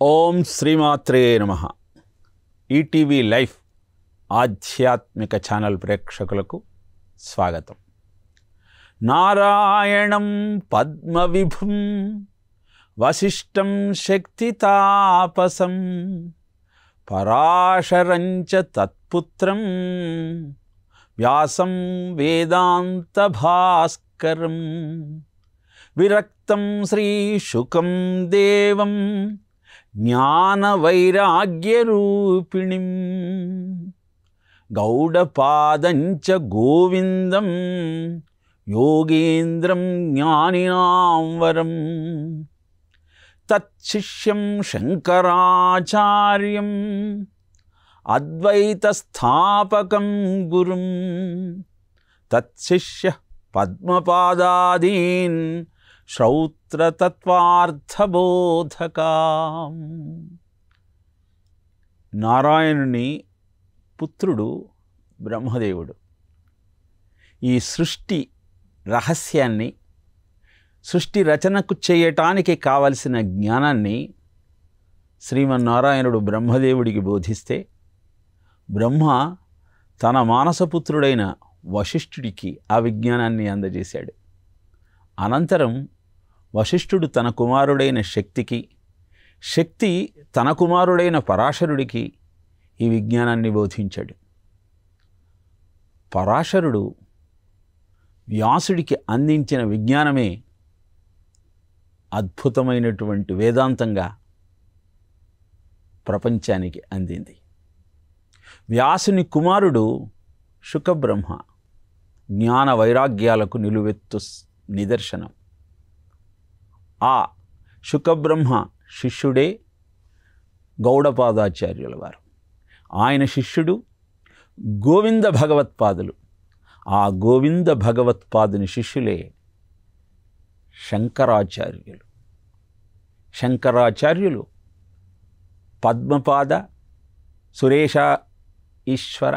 ఓం శ్రీమాత్రే నమః. ETV life ఆధ్యాత్మిక ఛానల్ ప్రేక్షకులకు స్వాగతం. నారాయణం పద్మవిభుం వశిష్ఠం శక్తితాపసం పరాశరంచ తత్పుత్రం వ్యాసం వేదాంత భాస్కరం విరక్తం శ్రీశుకం దేవం జ్ఞానవైరాగ్యరూపిణిం గౌడపాదంచ గోవిందం యోగేంద్రం జ్ఞానినాం వరం తచ్చిష్యం శంకరాచార్యం అద్వైతస్థాపకం గురుం తచ్చిష్య పద్మపాదాదీన్ శ్రౌత్రతత్వార్థబోధకాం. నారాయణుని పుత్రుడు బ్రహ్మదేవుడు ఈ సృష్టి రహస్యాన్ని, సృష్టి రచనకు చేయటానికి కావలసిన జ్ఞానాన్ని శ్రీమన్నారాయణుడు బ్రహ్మదేవుడికి బోధిస్తే, బ్రహ్మ తన మానసపుత్రుడైన వశిష్ఠుడికి ఆ విజ్ఞానాన్ని అందజేశాడు. అనంతరం వశిష్ఠుడు తన కుమారుడైన శక్తికి, శక్తి తన కుమారుడైన పరాశరుడికి ఈ విజ్ఞానాన్ని బోధించాడు. పరాశరుడు వ్యాసుడికి అందించిన విజ్ఞానమే అద్భుతమైనటువంటి వేదాంతంగా ప్రపంచానికి అందింది. వ్యాసుని కుమారుడు శుకబ్రహ్మ జ్ఞాన వైరాగ్యాలకు నిలువెత్తు నిదర్శనం. ఆ శుకబ్రహ్మ శిష్యుడే గౌడపాదాచార్యుల వారు. ఆయన శిష్యుడు గోవింద భగవత్పాదులు. ఆ గోవింద భగవత్పాదుని శిష్యులే శంకరాచార్యులు. శంకరాచార్యులు పద్మపాద, సురేష ఈశ్వర,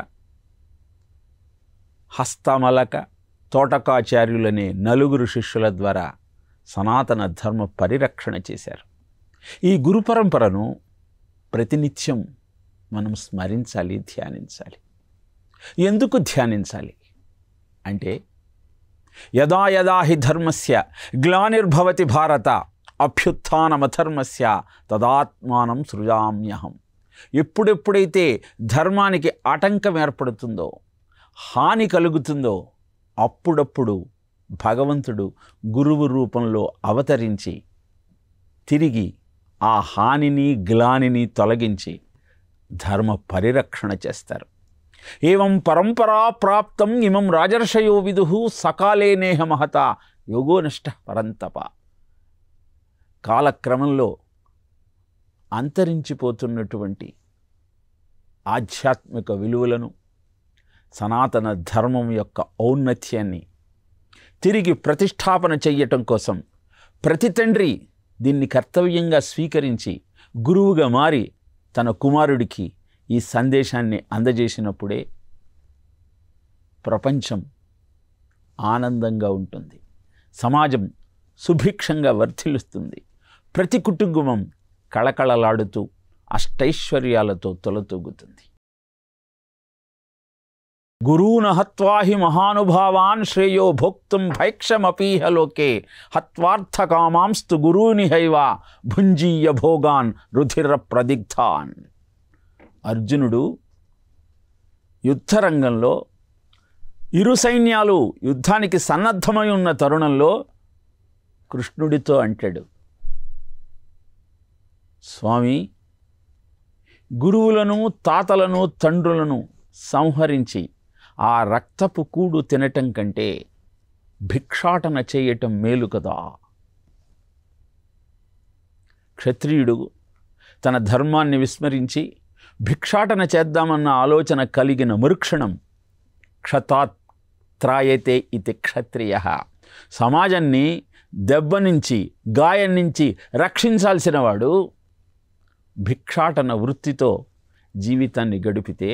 హస్తమలక, తోటకాచార్యులనే నలుగురు శిష్యుల ద్వారా సనాతన ధర్మ పరిరక్షణ చేశారు. ఈ గురు పరంపరను ప్రతినిత్యం మనం స్మరించాలి, ధ్యానించాలి. ఎందుకు ధ్యానించాలి అంటే, యదా యదా హి ధర్మస్య గ్లానిర్భవతి భారత అభ్యుత్థానమధర్మస్య తదాత్మానం సృజామ్యహం. ఎప్పుడెప్పుడైతే ధర్మానికి ఆటంకం ఏర్పడుతుందో, హాని కలుగుతుందో, అప్పుడప్పుడు భగవంతుడు గురువు రూపంలో అవతరించి తిరిగి ఆ హానిని, గ్లానిని తొలగించి ధర్మ పరిరక్షణ చేస్తారు. ఏవం పరంపరా ప్రాప్తం ఇమం రాజర్షయో విదుః సకాలే నేహ మహత యోగో నష్ట పరంతప. కాలక్రమంలో అంతరించిపోతున్నటువంటి ఆధ్యాత్మిక విలువలను, సనాతన ధర్మం యొక్క ఔన్నత్యాన్ని తిరిగి ప్రతిష్టాపన చెయ్యటం కోసం ప్రతి తండ్రి దీన్ని కర్తవ్యంగా స్వీకరించి గురువుగా మారి తన కుమారుడికి ఈ సందేశాన్ని అందజేసినప్పుడే ప్రపంచం ఆనందంగా ఉంటుంది, సమాజం సుభిక్షంగా వర్ధిల్లుతుంది, ప్రతి కుటుంబం కళకళలాడుతూ అష్టైశ్వర్యాలతో తొలతూగుతుంది. గురూన్ హత్వా హి మహానుభావాన్ శ్రేయో భోక్తుం భైక్షమపీహ లోకే హత్వార్థకామాంస్తు గురూనిహైవ భుంజీయ భోగాన్ రుధిర ప్రదిగ్ధాన్. అర్జునుడు యుద్ధరంగంలో ఇరు సైన్యాలు యుద్ధానికి సన్నద్ధమై ఉన్న తరుణంలో కృష్ణుడితో అంటాడు, స్వామి, గురువులను, తాతలను, తండ్రులను సంహరించి ఆ రక్తపు కూడు తినటం కంటే భిక్షాటన చేయటం మేలు కదా. క్షత్రియుడు తన ధర్మాన్ని విస్మరించి భిక్షాటన చేద్దామన్న ఆలోచన కలిగిన మరుక్షణం క్షతాత్ త్రాయతే ఇది క్షత్రియ. సమాజాన్ని దెబ్బ నుంచి, గాయం నుంచి రక్షించాల్సిన వాడు భిక్షాటన వృత్తితో జీవితాన్ని గడిపితే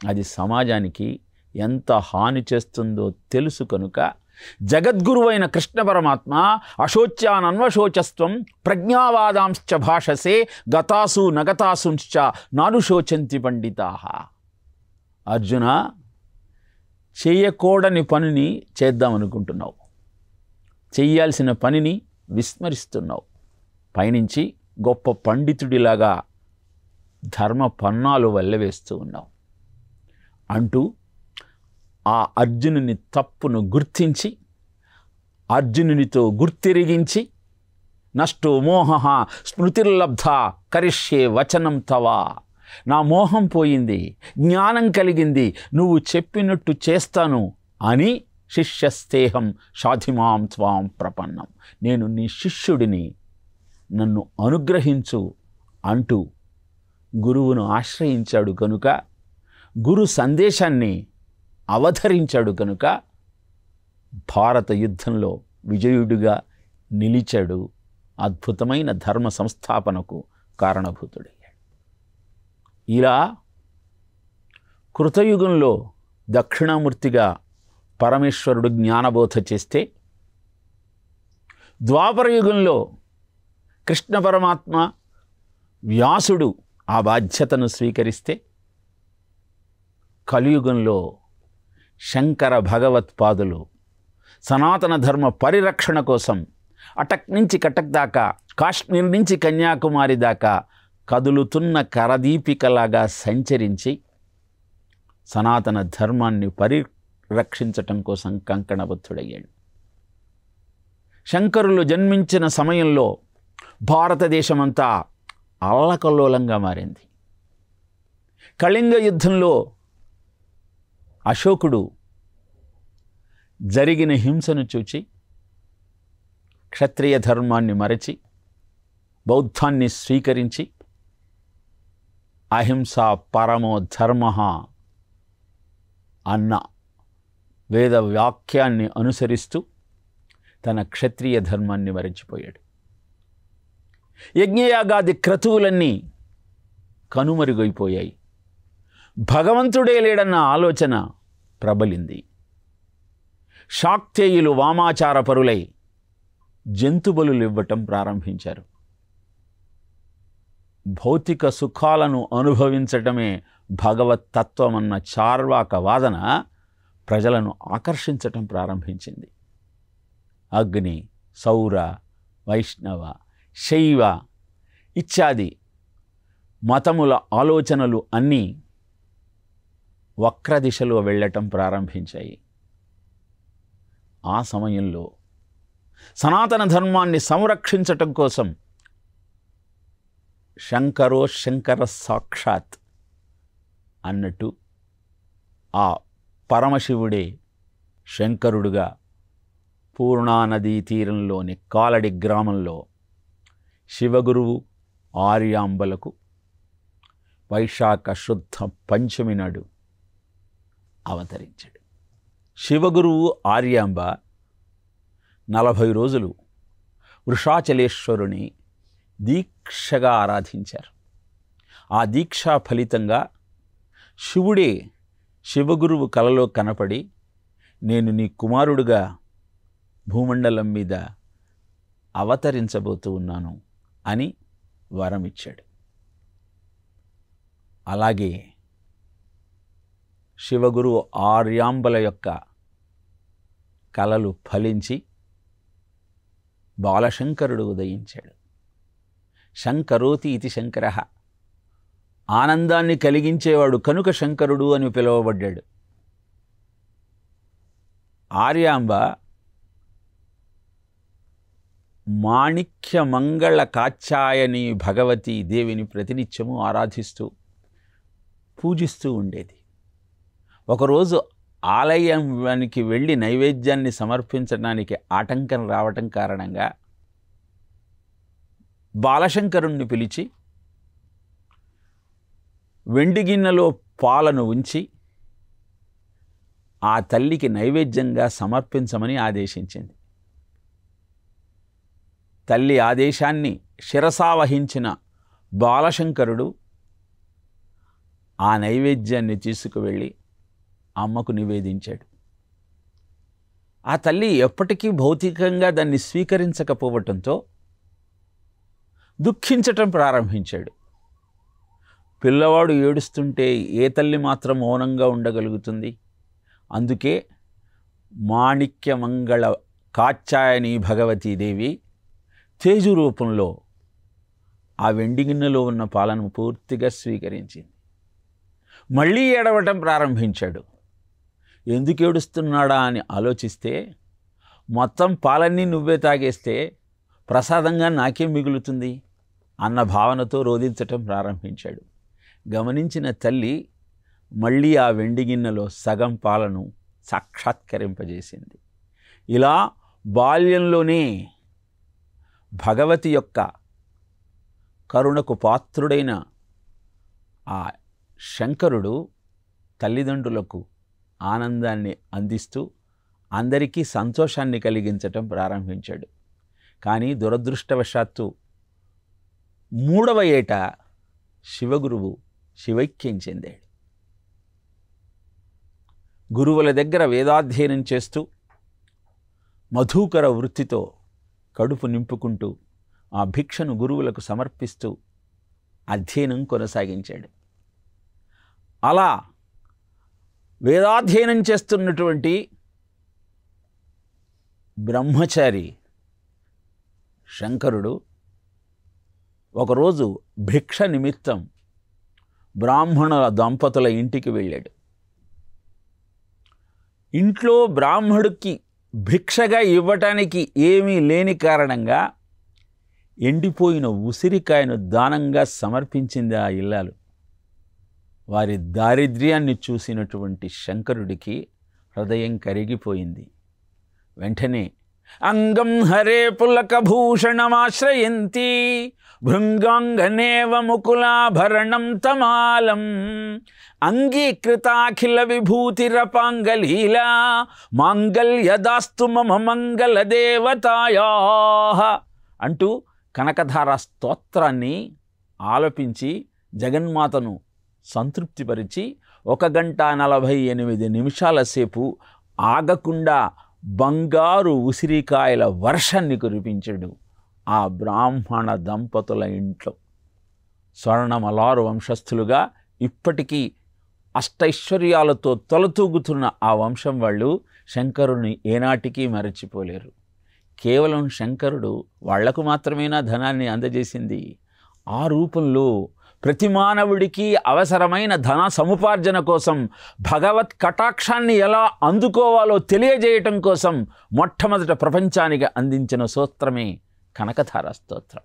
అది సమాజానికి ఎంత హాని చేస్తుందో తెలుసు కనుక జగద్గురువైన కృష్ణ పరమాత్మ అశోచ్యానన్వశోచస్త్వం ప్రజ్ఞావాదాంశ్చ భాషసే గతాసు నగతాసుంశ్చ నానుశోచంతి పండితాః. అర్జున, చేయకూడని పనిని చేద్దామనుకుంటున్నావు, చెయ్యాల్సిన పనిని విస్మరిస్తున్నావు, పైనుంచి గొప్ప పండితుడిలాగా ధర్మ పన్నాలు వల్లవేస్తూ ఉన్నావు అంటూ ఆ అర్జునుని తప్పును గుర్తించి అర్జునునితో గుర్తిరిగించి నష్టో మోహ స్మృతిర్లబ్ధ కరిష్యే వచనం తవ, నా మోహం పోయింది, జ్ఞానం కలిగింది, నువ్వు చెప్పినట్టు చేస్తాను అని శిష్యస్తేహం షాధిమాం త్వాం ప్రపన్నం, నేను నీ శిష్యుడిని, నన్ను అనుగ్రహించు అంటూ గురువును ఆశ్రయించాడు కనుక, గురు సందేశాన్ని అవతరించాడు కనుక భారత యుద్ధంలో విజయుడిగా నిలిచాడు, అద్భుతమైన ధర్మ సంస్థాపనకు కారణభూతుడయ్యాడు. ఇలా కృతయుగంలో దక్షిణామూర్తిగా పరమేశ్వరుడు జ్ఞానబోధ చేస్తే, ద్వాపర యుగంలో కృష్ణ పరమాత్మ వ్యాసుడు ఆ బాధ్యతను స్వీకరిస్తే, కలియుగంలో శంకర భగవత్పాదులు సనాతన ధర్మ పరిరక్షణ కోసం అటక్ నుంచి కటక్ దాకా, కాశ్మీర్ నుంచి కన్యాకుమారి దాకా కదులుతున్న కరదీపికలాగా సంచరించి సనాతన ధర్మాన్ని పరిరక్షించటం కోసం కంకణబద్ధుడయ్యాడు. శంకరులు జన్మించిన సమయంలో భారతదేశమంతా అల్లకల్లోలంగా మారింది. కళింగ యుద్ధంలో అశోకుడు జరిగిన హింసను చూచి క్షత్రియ ధర్మాన్ని మరచి బౌద్ధాన్ని స్వీకరించి అహింస పరమో ధర్మ అన్న వేద వాక్యాన్ని అనుసరిస్తూ తన క్షత్రియ ధర్మాన్ని మరచిపోయాడు. యజ్ఞయాగాది క్రతువులన్నీ కనుమరుగైపోయాయి. భగవంతుడే లేడన్న ఆలోచన ప్రబలింది. శాక్తేయులు వామాచార పరులై జంతుబలులు ఇవ్వటం ప్రారంభించారు. భౌతిక సుఖాలను అనుభవించటమే భగవత్ తత్వమన్న చార్వాక వాదన ప్రజలను ఆకర్షించటం ప్రారంభించింది. అగ్ని, సౌర, వైష్ణవ, శైవ ఇత్యాది మతముల ఆలోచనలు అన్నీ వక్ర దిశలో వెళ్ళటం ప్రారంభించాయి. ఆ సమయంలో సనాతన ధర్మాన్ని సంరక్షించటం కోసం శంకరో శంకర సాక్షాత్ అన్నట్టు ఆ పరమశివుడే శంకరుడుగా పూర్ణానదీ తీరంలోని కాలడి గ్రామంలో శివగురువు ఆర్యాంబలకు వైశాఖ శుద్ధ పంచమి నాడు అవతరించాడు. శివగురువు ఆర్యాంబ 40 రోజులు వృషాచలేశ్వరుని దీక్షగా ఆరాధించారు. ఆ దీక్షా ఫలితంగా శివుడే శివగురువు కలలో కనపడి, నేను నీ కుమారుడుగా భూమండలం మీద అవతరించబోతూ ఉన్నాను అని వరమిచ్చాడు. అలాగే శివగురువు ఆర్యాంబల యొక్క కలలు ఫలించి బాలశంకరుడు ఉదయించాడు. శంకరోతి ఇది శంకర, ఆనందాన్ని కలిగించేవాడు కనుక శంకరుడు అని పిలువబడ్డాడు. ఆర్యాంబ మాణిక్య మంగళ కాత్యాయని భగవతి దేవిని ప్రతినిత్యము ఆరాధిస్తూ పూజిస్తూ ఉండేది. ఒకరోజు ఆలయానికి వెళ్ళి నైవేద్యాన్ని సమర్పించడానికి ఆటంకం రావటం కారణంగా బాలశంకరుణ్ణి పిలిచి వెండి గిన్నెలో పాలను ఉంచి ఆ తల్లికి నైవేద్యంగా సమర్పించమని ఆదేశించింది. తల్లి ఆదేశాన్ని శిరసావహించిన బాలశంకరుడు ఆ నైవేద్యాన్ని తీసుకువెళ్ళి అమ్మకు నివేదించాడు. ఆ తల్లి ఎప్పటికీ భౌతికంగా దాన్ని స్వీకరించకపోవటంతో దుఃఖించటం ప్రారంభించాడు. పిల్లవాడు ఏడుస్తుంటే ఏ తల్లి మాత్రం మౌనంగా ఉండగలుగుతుంది? అందుకే మాణిక్యమంగళ కాత్యాయని భగవతీదేవి తేజు రూపంలో ఆ వెండి గిన్నెలో ఉన్న పాలను పూర్తిగా స్వీకరించింది. మళ్ళీ ఏడవటం ప్రారంభించాడు. ఎందుకు ఏడుస్తున్నాడా అని ఆలోచిస్తే, మొత్తం పాలన్నీ నువ్వే తాగేస్తే ప్రసాదంగా నాకేం మిగులుతుంది అన్న భావనతో రోధించటం ప్రారంభించాడు. గమనించిన తల్లి మళ్ళీ ఆ వెండి గిన్నెలో సగం పాలను సాక్షాత్కరింపజేసింది. ఇలా బాల్యంలోనే భగవతి యొక్క కరుణకు పాత్రుడైన ఆ శంకరుడు తల్లిదండ్రులకు ఆనందాన్ని అందిస్తూ అందరికీ సంతోషాన్ని కలిగించటం ప్రారంభించాడు. కానీ దురదృష్టవశాత్తు 3వ ఏట శివగురువు శివైక్యం చెందాడు. గురువుల దగ్గర వేదాధ్యయనం చేస్తూ మధుకర వృత్తితో కడుపు నింపుకుంటూ ఆ భిక్షను గురువులకు సమర్పిస్తూ అధ్యయనం కొనసాగించాడు. అలా వేదాధ్యయనం చేస్తున్నటువంటి బ్రహ్మచారి శంకరుడు ఒకరోజు భిక్ష నిమిత్తం బ్రాహ్మణుల దంపతుల ఇంటికి వెళ్ళాడు. ఇంట్లో బ్రాహ్మడికి భిక్షగా ఇవ్వటానికి ఏమీ లేని కారణంగా ఎండిపోయిన ఉసిరికాయను దానంగా సమర్పించింది ఆ ఇల్లాలు. వారి దారిద్ర్యాన్ని చూసినటువంటి శంకరుడికి హృదయం కరిగిపోయింది. వెంటనే అంగం హరే పులకభూషణమాశ్రయంతి భృంగాంగనేవ ముకులాభరణం తమాలం అంగీకృతాఖిల విభూతిరపాంగలీలా మాంగల్యదాస్తు మమ మంగళ దేవతాయాః అంటూ కనకధార స్తోత్రాన్ని ఆలపించి జగన్మాతను సంతృప్తిపరిచి 1:48 సేపు ఆగకుండా బంగారు ఉసిరికాయల వర్షాన్ని కురిపించాడు ఆ బ్రాహ్మణ దంపతుల ఇంట్లో. స్వర్ణమలారు వంశస్థులుగా ఇప్పటికీ అష్టైశ్వర్యాలతో తొలతూగుతున్న ఆ వంశం వాళ్ళు శంకరుని ఏనాటికి మరచిపోలేరు. కేవలం శంకరుడు వాళ్లకు మాత్రమేనా ధనాన్ని అందజేసింది? ఆ రూపంలో ప్రతి మానవుడికి అవసరమైన ధన సముపార్జన కోసం భగవత్ కటాక్షాన్ని ఎలా అందుకోవాలో తెలియజేయటం కోసం మొట్టమొదట ప్రపంచానికి అందించిన స్తోత్రమే కనకధార స్తోత్రం.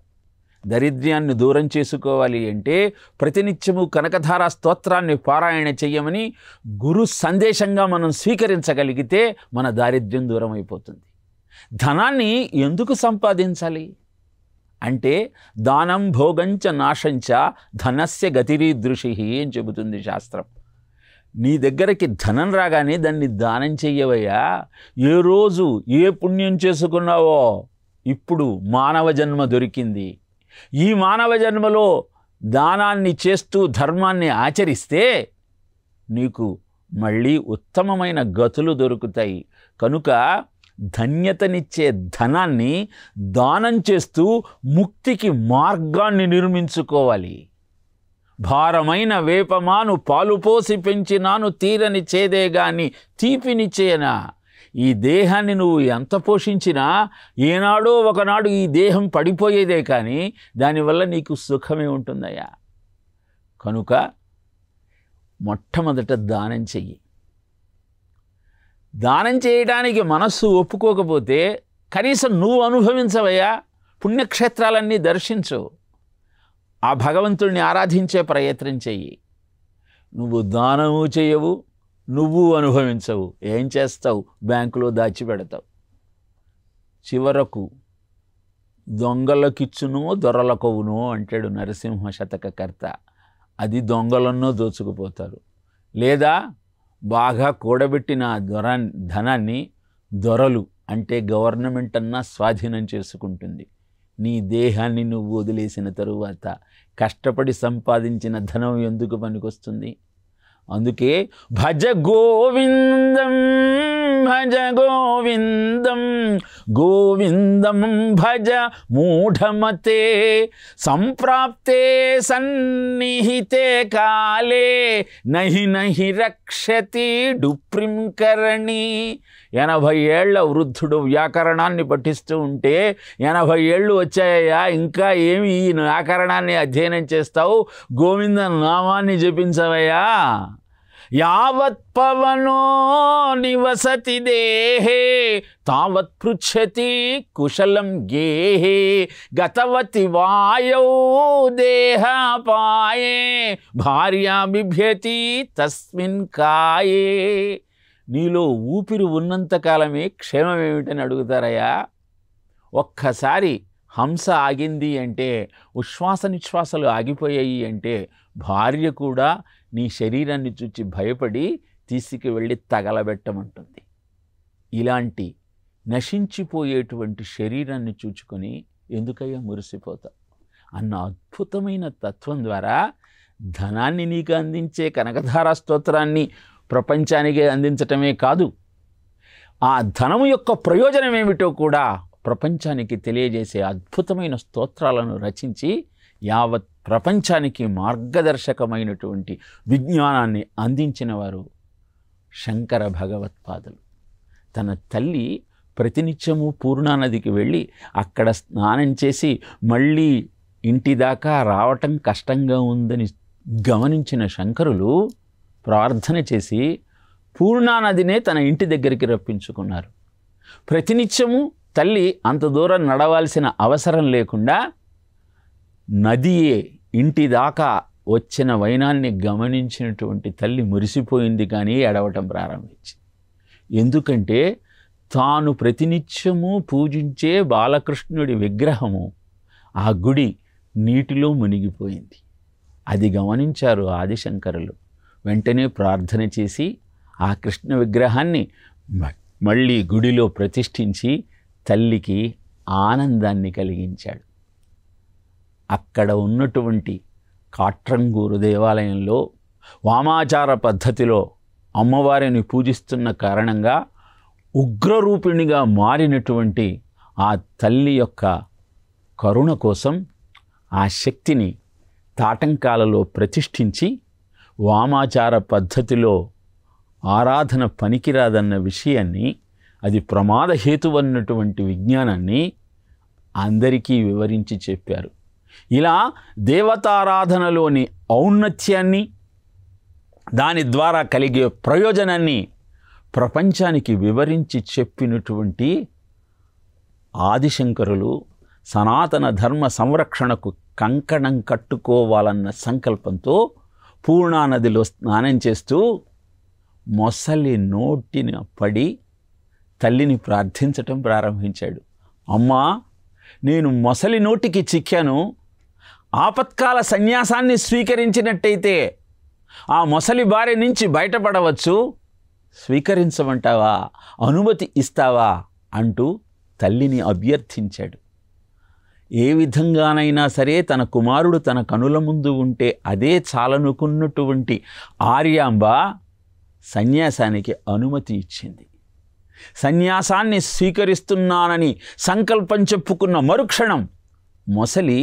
దరిద్ర్యాన్ని దూరం చేసుకోవాలి అంటే ప్రతినిత్యము కనకధార స్తోత్రాన్ని పారాయణ చెయ్యమని గురు సందేశంగా మనం స్వీకరించగలిగితే మన దారిద్ర్యం దూరం అయిపోతుంది. ధనాన్ని ఎందుకు సంపాదించాలి అంటే దానం భోగంచ నాశంచ ధనస్య గతిరీదృషి అని చెబుతుంది శాస్త్రం. నీ దగ్గరికి ధనం రాగానే దాన్ని దానం చెయ్యవయ్యా. ఏ రోజు ఏ పుణ్యం చేసుకున్నావో ఇప్పుడు మానవ జన్మ దొరికింది. ఈ మానవ జన్మలో దానాన్ని చేస్తూ ధర్మాన్ని ఆచరిస్తే నీకు మళ్ళీ ఉత్తమమైన గతులు దొరుకుతాయి. కనుక ధన్యతనిచ్చే ధనాన్ని దానం చేస్తూ ముక్తికి మార్గాన్ని నిర్మించుకోవాలి. భారమైన వేపమాను పాలు పోసి పెంచినాను తీరని చేదే గాని తీపినిచ్చేయనా. ఈ దేహాన్ని నువ్వు ఎంత పోషించినా ఏనాడో ఒకనాడు ఈ దేహం పడిపోయేదే కానీ దానివల్ల నీకు సుఖమే ఉంటుందయ్యా. కనుక మొట్టమొదట దానం చెయ్యి. దానం చేయడానికి మనస్సు ఒప్పుకోకపోతే కనీసం నువ్వు అనుభవించవయ్యా. పుణ్యక్షేత్రాలన్నీ దర్శించు. ఆ భగవంతుడిని ఆరాధించే ప్రయత్నం చెయ్యి. నువ్వు దానము చేయవు, నువ్వు అనుభవించవు. ఏం చేస్తావు? బ్యాంకులో దాచిపెడతావు. చివరకు దొంగలకిచ్చునో దొరలకొవునో అంటాడు నరసింహ శతకకర్త. అది దొంగలన్నో దోచుకుపోతారు. లేదా బాగా కూడబెట్టిన ధనాన్ని దొరలు అంటే గవర్నమెంట్ అన్నా స్వాధీనం చేసుకుంటుంది. నీ దేహాన్ని నువ్వు వదిలేసిన తరువాత కష్టపడి సంపాదించిన ధనం ఎందుకు పనికొస్తుంది? అందుకే భజ గోవిందం భజ గోవిందం గోవిందం భజ మూఢమతే సంప్రాప్తే సన్నిహితే కాలే నహి నహి రక్షతి డుప్రిం కరణి. 80 ఏళ్ల వృద్ధుడు వ్యాకరణాన్ని పఠిస్తూ ఉంటే 80 ఏళ్ళు వచ్చాయా, ఇంకా ఏమి ఈ వ్యాకరణాన్ని అధ్యయనం చేస్తావు, గోవింద నామాన్ని జపించవయ్యా. యావత్ పవనో నివసతి దేహే తావత్ పృచ్ఛతి కుశలం గేహే గతవతి వాయౌ దేహాపాయే భార్యా బిభ్యతి తస్మిన్ కాయే. నీలో ఊపిరి ఉన్నంతకాలమే క్షేమం ఏమిటని అడుగుతారయ్యా. ఒక్కసారి హంస ఆగింది అంటే, ఉచ్ఛ్వాస నిశ్వాసలు ఆగిపోయాయి అంటే భార్య కూడా నీ శరీరాన్ని చూచి భయపడి తీసుకువెళ్ళి తగలబెట్టమంటుంది. ఇలాంటి నశించిపోయేటువంటి శరీరాన్ని చూచుకొని ఎందుకయ్యా మురిసిపోతావు అన్న అద్భుతమైన తత్వం ద్వారా ధనాన్ని నీకు అందించే కనకధారా స్తోత్రాన్ని ప్రపంచానికి అందించటమే కాదు, ఆ ధనము యొక్క ప్రయోజనం ఏమిటో కూడా ప్రపంచానికి తెలియజేసే అద్భుతమైన స్తోత్రాలను రచించి యావత్ ప్రపంచానికి మార్గదర్శకమైనటువంటి విజ్ఞానాన్ని అందించిన వారు శంకర భగవత్పాదులు. తన తల్లి ప్రతినిత్యము పూర్ణానదికి వెళ్ళి అక్కడ స్నానం చేసి మళ్ళీ ఇంటి దాకా రావటం కష్టంగా ఉందని గమనించిన శంకరులు ప్రార్థన చేసి పూర్ణానదినే తన ఇంటి దగ్గరికి రప్పించుకున్నారు. ప్రతినిత్యము తల్లి అంత దూరం నడవాల్సిన అవసరం లేకుండా నదియే ఇంటి దాకా వచ్చిన వైనాన్ని గమనించినటువంటి తల్లి మురిసిపోయింది, కానీ ఏడవటం ప్రారంభించింది. ఎందుకంటే తాను ప్రతినిత్యము పూజించే బాలకృష్ణుడి విగ్రహము ఆ గుడి నీటిలో మునిగిపోయింది. అది గమనించారు ఆదిశంకరులు. వెంటనే ప్రార్థన చేసి ఆ కృష్ణ విగ్రహాన్ని మళ్ళీ గుడిలో ప్రతిష్ఠించి తల్లికి ఆనందాన్ని కలిగించాడు. అక్కడ ఉన్నటువంటి కాట్రంగూరు దేవాలయంలో వామాచార పద్ధతిలో అమ్మవారిని పూజిస్తున్న కారణంగా ఉగ్రరూపిణిగా మారినటువంటి ఆ తల్లి యొక్క కరుణ కోసం ఆ శక్తిని తాటంకాలలో ప్రతిష్ఠించి వామాచార పద్ధతిలో ఆరాధన పనికిరాదన్న విషయాన్ని, అది ప్రమాదహేతువన్నటువంటి విజ్ఞానాన్ని అందరికీ వివరించి చెప్పారు. ఇలా దేవతారాధనలోని ఔన్నత్యాన్ని, దాని ద్వారా కలిగే ప్రయోజనాన్ని ప్రపంచానికి వివరించి చెప్పినటువంటి ఆదిశంకరులు సనాతన ధర్మ సంరక్షణకు కంకణం కట్టుకోవాలన్న సంకల్పంతో పూర్ణానదిలో స్నానం చేస్తూ మొసలి నోటిన పడి తల్లిని ప్రార్థించటం ప్రారంభించాడు. అమ్మా, నేను మొసలి నోటికి చిక్కాను, ఆపత్కాల సన్యాసాన్ని స్వీకరించినట్టయితే ఆ మొసలి బారి నుంచి బయటపడవచ్చు, స్వీకరించమంటావా, అనుమతి ఇస్తావా అంటూ తల్లిని అభ్యర్థించాడు. ఏ విధంగానైనా సరే తన కుమారుడు తన కనుల ముందు ఉంటే అదే చాలనుకున్నటువంటి ఆర్యాంబ సన్యాసానికి అనుమతి ఇచ్చింది. సన్యాసాన్ని స్వీకరిస్తున్నానని సంకల్పం చెప్పుకున్న మరుక్షణం మొసలి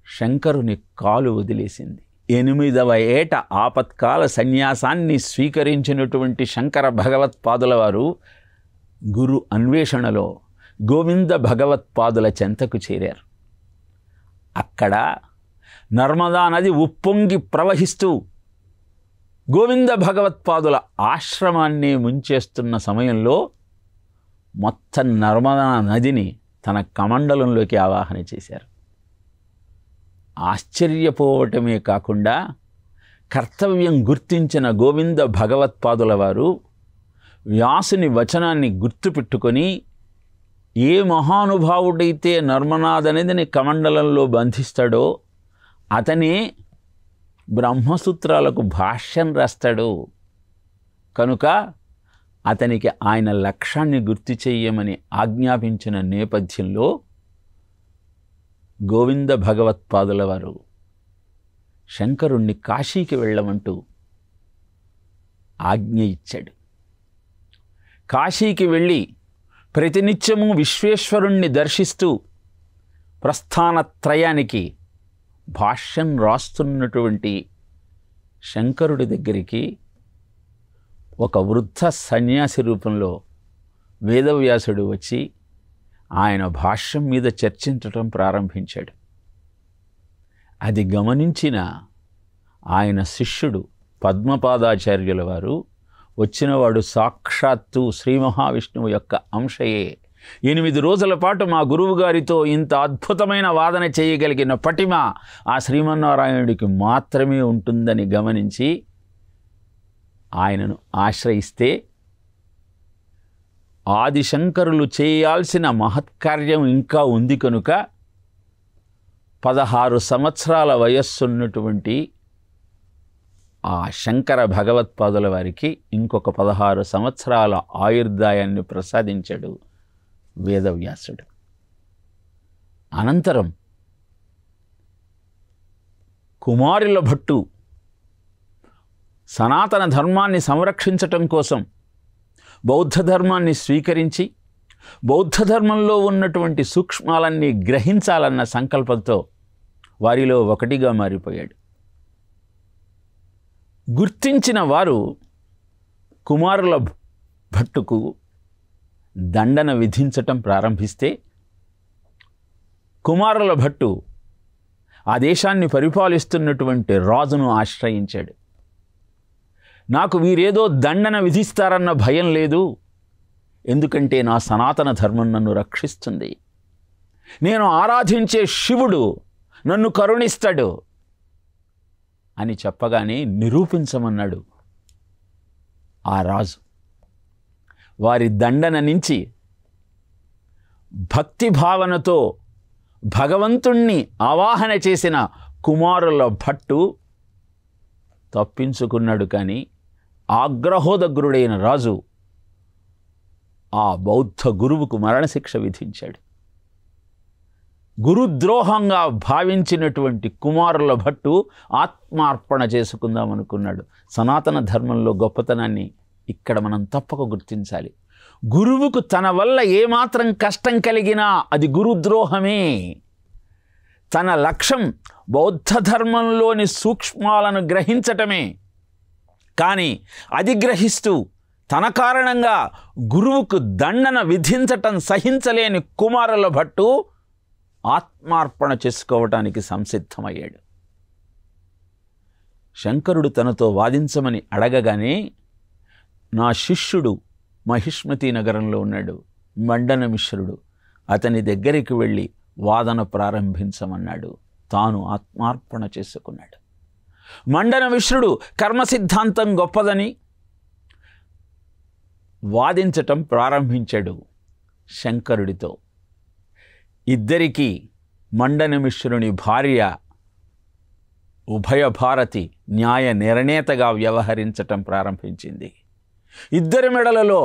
శంకరుని కాలు వదిలేసింది. 8వ ఏట ఆపత్కాల సన్యాసాన్ని స్వీకరించినటువంటి శంకర భగవత్పాదుల వారు గురు అన్వేషణలో గోవింద భగవత్పాదుల చెంతకు చేరారు. అక్కడ నర్మదా నది ఉప్పొంగి ప్రవహిస్తూ గోవింద భగవత్పాదుల ఆశ్రమాన్ని ముంచేస్తున్న సమయంలో మొత్తం నర్మదా నదిని తన కమండలంలోకి ఆవాహన చేశారు. ఆశ్చర్యపోవటమే కాకుండా కర్తవ్యం గుర్తించిన గోవింద భగవత్పాదుల వారు వ్యాసుని వచనాన్ని గుర్తుపెట్టుకొని, ఏ మహానుభావుడైతే నర్మదా నదిని కమండలంలో బంధిస్తాడో అతనే బ్రహ్మసూత్రాలకు భాష్యం రాస్తాడు, కనుక అతనికి ఆయన లక్ష్యాన్ని గుర్తు చెయ్యమని ఆజ్ఞాపించిన నేపథ్యంలో గోవింద భగవత్పాదుల వారు శంకరుణ్ణి కాశీకి వెళ్ళమంటూ ఆజ్ఞ ఇచ్చాడు. కాశీకి వెళ్ళి ప్రతినిత్యము విశ్వేశ్వరుణ్ణి దర్శిస్తూ ప్రస్థానత్రయానికి భాష్యం రాస్తున్నటువంటి శంకరుడి దగ్గరికి ఒక వృద్ధ సన్యాసి రూపంలో వేదవ్యాసుడు వచ్చి ఆయన భాష్యం మీద చర్చించటం ప్రారంభించాడు. అది గమనించిన ఆయన శిష్యుడు పద్మపాదాచార్యుల వారు, వచ్చినవాడు సాక్షాత్తు శ్రీ మహావిష్ణువు యొక్క అంశయే, 8 రోజుల పాటు మా గురువుగారితో ఇంత అద్భుతమైన వాదన చేయగలిగిన పటిమ ఆ శ్రీమన్నారాయణుడికి మాత్రమే ఉంటుందని గమనించి ఆయనను ఆశ్రయిస్తే, ఆదిశంకరులు చేయాల్సిన మహత్కార్యం ఇంకా ఉంది కనుక 16 సంవత్సరాల వయస్సున్నటువంటి ఆ శంకర భగవత్పాదుల వారికి ఇంకొక 16 సంవత్సరాల ఆయుర్దాయాన్ని ప్రసాదించాడు వేదవ్యాసుడు. అనంతరం కుమారుల భట్టు సనాతన ధర్మాన్ని సంరక్షించటం కోసం బౌద్ధ ధర్మాన్ని స్వీకరించి బౌద్ధ ధర్మంలో ఉన్నటువంటి సూక్ష్మాలన్నీ గ్రహించాలన్న సంకల్పంతో వారిలో ఒకటిగా మారిపోయాడు. గుర్తించిన వారు కుమారుల భట్టుకు దండన విధించటం ప్రారంభిస్తే, కుమారుల భట్టు ఆ దేశాన్ని పరిపాలిస్తున్నటువంటి రాజును ఆశ్రయించాడు. నాకు వీరేదో దండన విధిస్తారన్న భయం లేదు, ఎందుకంటే నా సనాతన ధర్మం నన్ను రక్షిస్తుంది, నేను ఆరాధించే శివుడు నన్ను కరుణిస్తాడు అని చెప్పగానే నిరూపించమన్నాడు ఆ రాజు. వారి దండన నుంచి భక్తి భావనతో భగవంతుణ్ణి ఆవాహన చేసిన కుమారుల భట్టు తప్పించుకున్నాడు. కానీ ఆగ్రహోదగ్రుడైన రాజు ఆ బౌద్ధ గురువుకు మరణశిక్ష విధించాడు. గురుద్రోహంగా భావించినటువంటి కుమారుల భట్టు ఆత్మార్పణ చేసుకుందామనుకున్నాడు. సనాతన ధర్మంలో గొప్పతనాన్ని ఇక్కడ మనం తప్పక గుర్తించాలి. గురువుకు తన వల్ల ఏమాత్రం కష్టం కలిగినా అది గురుద్రోహమే. తన లక్ష్యం బౌద్ధ ధర్మంలోని సూక్ష్మాలను గ్రహించటమే. కానీ అది గ్రహిస్తూ తన కారణంగా గురువుకు దండన విధించటం సహించలేని కుమారుల భట్టు ఆత్మార్పణ చేసుకోవటానికి సంసిద్ధమయ్యాడు. శంకరుడు తనతో వాదించమని అడగగానే, నా శిష్యుడు మహిష్మతి నగరంలో ఉన్నాడు, మండన మిశ్రుడు, అతని దగ్గరికి వెళ్ళి వాదన ప్రారంభించమన్నాడు. తాను ఆత్మార్పణ చేసుకున్నాడు. మండన మిశ్రుడు కర్మ సిద్ధాంతం గొప్పదని వాదించటం ప్రారంభించాడు శంకరుడితో. ఇద్దరికీ మండన మిశ్రుని భార్య ఉభయభారతి న్యాయ నిర్ణేతగా వ్యవహరించటం ప్రారంభించింది. ఇద్దరి మెడలలో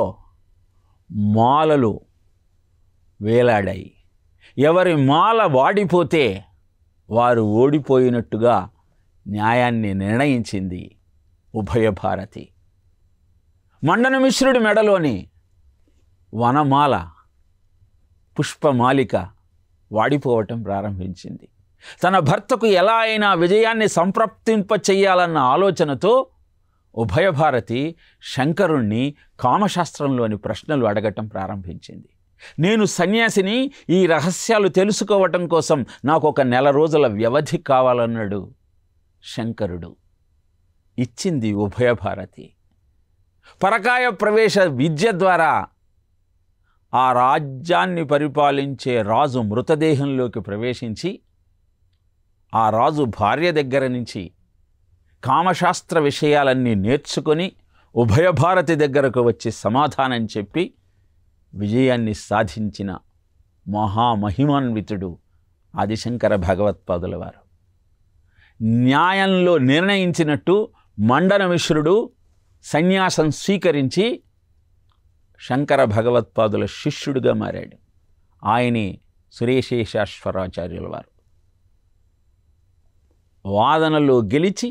మాలలు వేలాడాయి. ఎవరి మాల వాడిపోతే వారు ఓడిపోయినట్టుగా న్యాయాన్ని నిర్ణయించింది ఉభయభారతి. మండన మిశ్రుడి మెడలోని వనమాల, పుష్పమాలిక వాడిపోవటం ప్రారంభించింది. తన భర్తకు ఎలా అయినా విజయాన్ని సంప్రాప్తింప చెయ్యాలన్న ఆలోచనతో ఉభయభారతి శంకరుణ్ణి కామశాస్త్రంలోని ప్రశ్నలు అడగటం ప్రారంభించింది. నేను సన్యాసిని, ఈ రహస్యాలు తెలుసుకోవటం కోసం నాకు 1 నెల రోజుల వ్యవధి కావాలన్నాడు శంకరుడు. ఇచ్చింది ఉభయభారతి. పరకాయ ప్రవేశ విద్య ద్వారా ఆ రాజ్యాన్ని పరిపాలించే రాజు మృతదేహంలోకి ప్రవేశించి ఆ రాజు భార్య దగ్గర నుంచి కామశాస్త్ర విషయాలన్నీ నేర్చుకొని ఉభయభారతి దగ్గరకు వచ్చి సమాధానం చెప్పి విజయాన్ని సాధించిన మహామహిమాన్వితుడు ఆదిశంకర భగవత్పాదుల వారు. న్యాయంలో నిర్ణయించినట్టు మండన మిశ్రుడు సన్యాసం స్వీకరించి శంకర భగవత్పాదుల శిష్యుడిగా మారాడు. ఆయనే సురేశేషాశ్వరాచార్యుల వారు. వాదనలో గెలిచి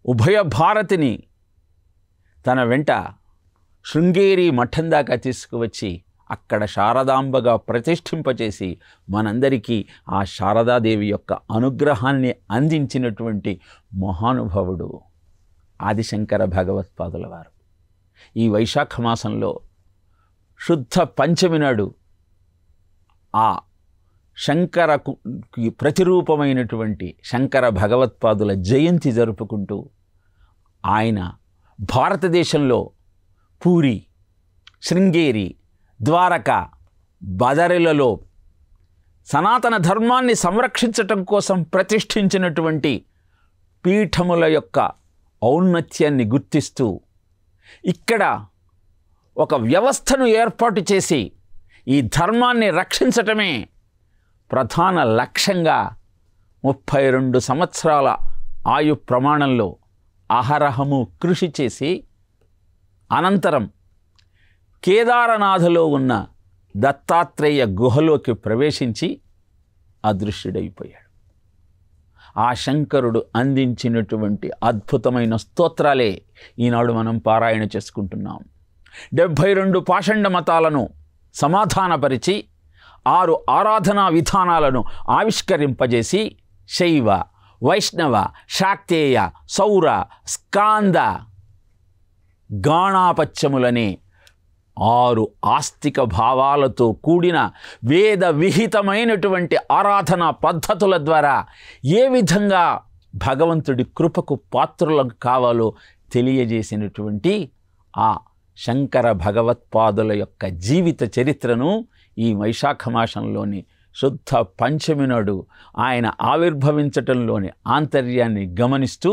ఉభయ భారతిని తన వెంట శృంగేరి మఠం దాకా తీసుకువచ్చి అక్కడ శారదాంబగా ప్రతిష్ఠింపచేసి మనందరికీ ఆ శారదాదేవి యొక్క అనుగ్రహాన్ని అందించినటువంటి మహానుభావుడు ఆదిశంకర భగవత్పాదుల వారు. ఈ వైశాఖ మాసంలో శుద్ధ పంచమి నాడు ఆ శంకరకు ప్రతిరూపమైనటువంటి శంకర భగవత్పాదుల జయంతి జరుపుకుంటూ ఆయన భారతదేశంలో పూరి, శృంగేరి, ద్వారక, బదరిలలో సనాతన ధర్మాన్ని సంరక్షించటం కోసం ప్రతిష్ఠించినటువంటి పీఠముల యొక్క ఔన్నత్యాన్ని గుర్తిస్తూ ఇక్కడ ఒక వ్యవస్థను ఏర్పాటు చేసి ఈ ధర్మాన్ని రక్షించటమే ప్రధాన లక్ష్యంగా 32 సంవత్సరాల ఆయు ప్రమాణంలో అహరహము కృషి చేసి అనంతరం కేదారనాథలో ఉన్న దత్తాత్రేయ గుహలోకి ప్రవేశించి అదృశ్యుడైపోయాడు. ఆ శంకరుడు అందించినటువంటి అద్భుతమైన స్తోత్రాలే ఈనాడు మనం పారాయణ చేసుకుంటున్నాం. 72 పాషండ మతాలను సమాధానపరిచి 6 ఆరాధనా విధానాలను ఆవిష్కరింపజేసి శైవ, వైష్ణవ, శాక్తేయ, సౌర, స్కాంద, గాణాపత్యములనే 6 ఆస్తిక భావాలతో కూడిన వేద విహితమైనటువంటి ఆరాధనా పద్ధతుల ద్వారా ఏ విధంగా భగవంతుడి కృపకు పాత్రులం కావాలో తెలియజేసినటువంటి ఆ శంకర భగవత్పాదుల యొక్క జీవిత చరిత్రను ఈ వైశాఖ మాసంలోని శుద్ధ పంచమి నాడు ఆయన ఆవిర్భవించటంలోని ఆంతర్యాన్ని గమనిస్తూ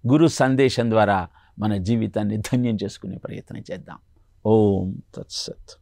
గురు సందేశం ద్వారా మన జీవితాన్ని ధన్యం చేసుకునే ప్రయత్నం చేద్దాం. ఓం తత్సత్.